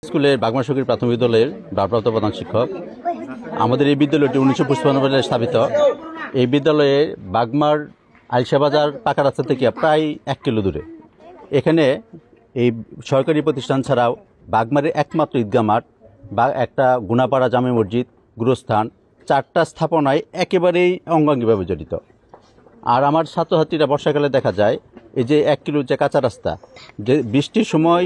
স্কুলের বাগমাশকীর প্রাথমিক বিদ্যালয়ের ভারপ্রাপ্ত প্রধান শিক্ষক। আমাদের এই বিদ্যালয়টি 1955 সালে স্থাপিত। এই বিদ্যালয়ে বাগমার আইলশাবাজার পাকা রাস্তা থেকে প্রায় 1 কিলো দূরে। এখানে এই সরকারি প্রতিষ্ঠান ছাড়াও বাগমারের একমাত্র ঈদগাহ মাঠ বা একটা গুনাপাড়া জামে মসজিদ, গুরুস্থান, 4টা স্থাপনায় একেবারেই অঙ্গাঙ্গিভাবে জড়িত। আর আমার ছাত্রছাত্রীরা বর্ষাকালে দেখা যায় এই যে 1 কিলো যে কাঁচা রাস্তা, যে বৃষ্টির সময়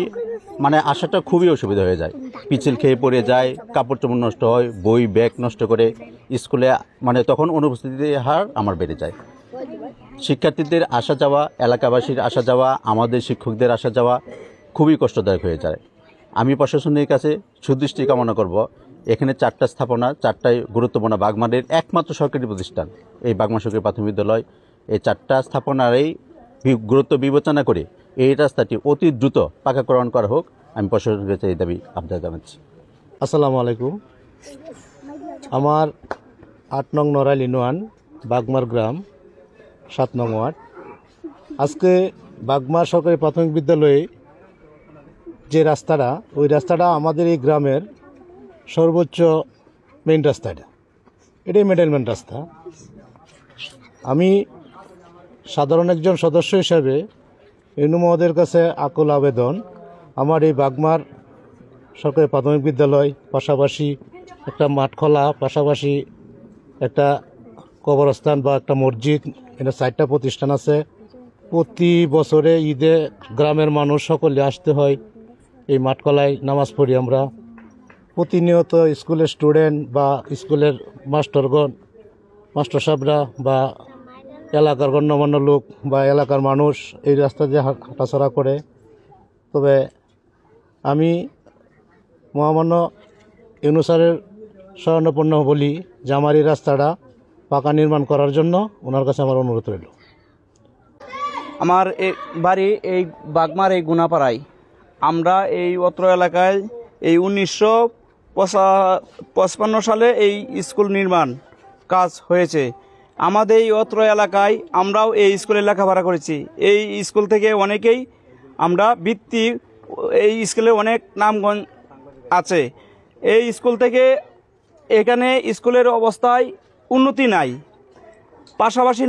মানে আসাটা খুবই অসুবিধা হয়ে যায়, পিছিল খেয়ে পড়ে যায়, কাপড় চোপড় নষ্ট হয়, বই ব্যাগ নষ্ট করে স্কুলে মানে তখন অনুপস্থিতির হার আমার বেড়ে যায়। শিক্ষার্থীদের আসা যাওয়া, এলাকাবাসীর আসা যাওয়া, আমাদের শিক্ষকদের আসা যাওয়া খুবই কষ্টদায়ক হয়ে যায়। আমি প্রশাসনের কাছে সুদৃষ্টি কামনা করব, এখানে 4টা স্থাপনা, 4টাই গুরুত্বপূর্ণ বাগমারের একমাত্র সরকারি প্রতিষ্ঠান এই বাগমাশকীর প্রাথমিক বিদ্যালয়। এই 4টা স্থাপনারই গুরুত্ব বিবেচনা করে এই রাস্তাটি অতি দ্রুত পাকাকরণ করা হোক, আমি প্রশাসনের কাছে এই দাবি আবদার জানাচ্ছি। আসসালামু আলাইকুম। আমার 8 নং নড়াইল ইউনিয়ন, বাগমার গ্রাম, 7 নং ওয়ার্ড। আজকে বাগমার সরকারি প্রাথমিক বিদ্যালয়ে যে রাস্তাটা, ওই রাস্তাটা আমাদের এই গ্রামের সর্বোচ্চ মেইন রাস্তা। এটাই মিডলম্যান রাস্তা। আমি সাধারণ একজন সদস্য হিসাবে ইউনু মহোদয়ের কাছে আকুল আবেদন, আমার এই বাগমার সরকারি প্রাথমিক বিদ্যালয়, পাশাপাশি একটা মাঠ খোলা, পাশাপাশি একটা কবরস্থান বা একটা মসজিদ, এটা 4টা প্রতিষ্ঠান আছে। প্রতি বছরে ঈদে গ্রামের মানুষ সকলে আসতে হয় এই মাঠখোলায় নামাজ পড়ি আমরা। প্রতিনিয়ত স্কুলের স্টুডেন্ট বা স্কুলের মাস্টার সাহেবরা বা এলাকার গণ্যমান্য লোক বা এলাকার মানুষ এই রাস্তা দিয়ে হাঁটাচলা করে। তবে আমি মহামান্য ইউনু স্যারের শরণাপন্ন বলি যে আমার এই রাস্তাটা পাকা নির্মাণ করার জন্য ওনার কাছে আমার অনুরোধ রইল। আমার বাড়ি এই বাগমার এই গুনাপাড়ায়। আমরা এই অত্র এলাকায় এই 1955 সালে এই স্কুল নির্মাণ কাজ হয়েছে। আমাদের এই অত্র এলাকায় আমরাও এই স্কুলে লেখাপড়া করেছি। এই স্কুল থেকে অনেকেই আমরা বৃত্তি, এই স্কুলে অনেক নামগঞ্জ আছে। এই স্কুল থেকে এখানে স্কুলের অবস্থায় উন্নতি নাই। পাশাপাশি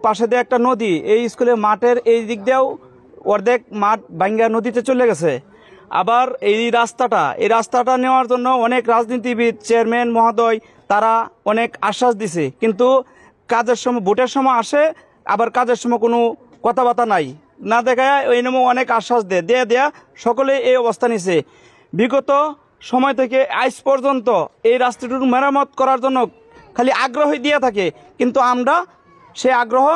পাশে দিয়ে একটা নদী, এই স্কুলের মাঠের এই দিক দিয়েও অর্ধেক মাঠ ভাঙ্গা নদীতে চলে গেছে। আবার এই রাস্তাটা নেওয়ার জন্য অনেক রাজনীতিবিদ, চেয়ারম্যান মহোদয় তারা অনেক আশ্বাস দিছে, কিন্তু কাজের সময়, ভোটের সময় আসে, আবার কাজের সময় কোনো কথাবার্তা নাই, না দেখায় ওই নামে অনেক আশ্বাস দেয়া সকলে এই অবস্থা নিছে। বিগত সময় থেকে আজ পর্যন্ত এই রাস্তাটুকু মেরামত করার জন্য খালি আগ্রহী দিয়ে থাকে, কিন্তু আমরা সে আগ্রহ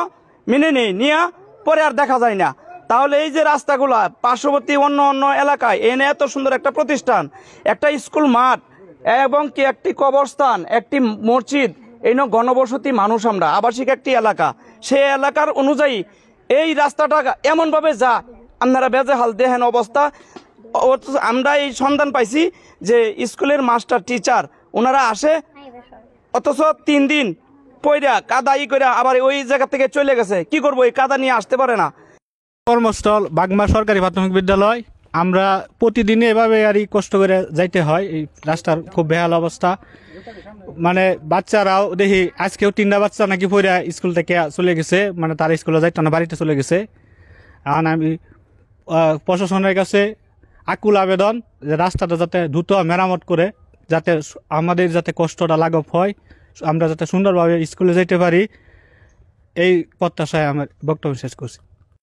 মেনে নিয়ে পরে আর দেখা যায় না। তাহলে এই যে রাস্তাগুলা পার্শ্ববর্তী অন্য এলাকায় এনে এত সুন্দর একটা প্রতিষ্ঠান, একটা স্কুল মাঠ এবং কি একটি কবরস্থান, একটি মসজিদ, এই ঘনবসতি মানুষ, আমরা আবাসিক একটি এলাকা, সেই এলাকার অনুযায়ী এই রাস্তাটা এমনভাবে যা আপনারা বেজেহাল দেখেন অবস্থা। আমরা এই সন্ধান পাইছি যে স্কুলের মাস্টার টিচার ওনারা আসে, অথচ 3 দিন পয়রা কাদা করে আবার ওই জায়গা থেকে চলে গেছে। কি করবো, এই কাদা নিয়ে আসতে পারে না। কর্মস্থল বাগমা সরকারি প্রাথমিক বিদ্যালয়। আমরা প্রতিদিনে এভাবে আর কষ্ট করে যাইতে হয়। এই রাস্তার খুব বেহাল অবস্থা। মানে বাচ্চারাও দেখি আজকেও 3টা বাচ্চা নাকি পড়ে স্কুল থেকে চলে গেছে, মানে তারা স্কুলে যাইতো না, বাড়িতে চলে গেছে। এখন আমি প্রশাসনের কাছে আকুল আবেদন যে রাস্তাটা যাতে দ্রুত মেরামত করে, যাতে আমাদের যাতে কষ্টটা লাঘব হয়, আমরা যাতে সুন্দরভাবে স্কুলে যেতে পারি, এই প্রত্যাশায় আমার বক্তব্য শেষ করছি।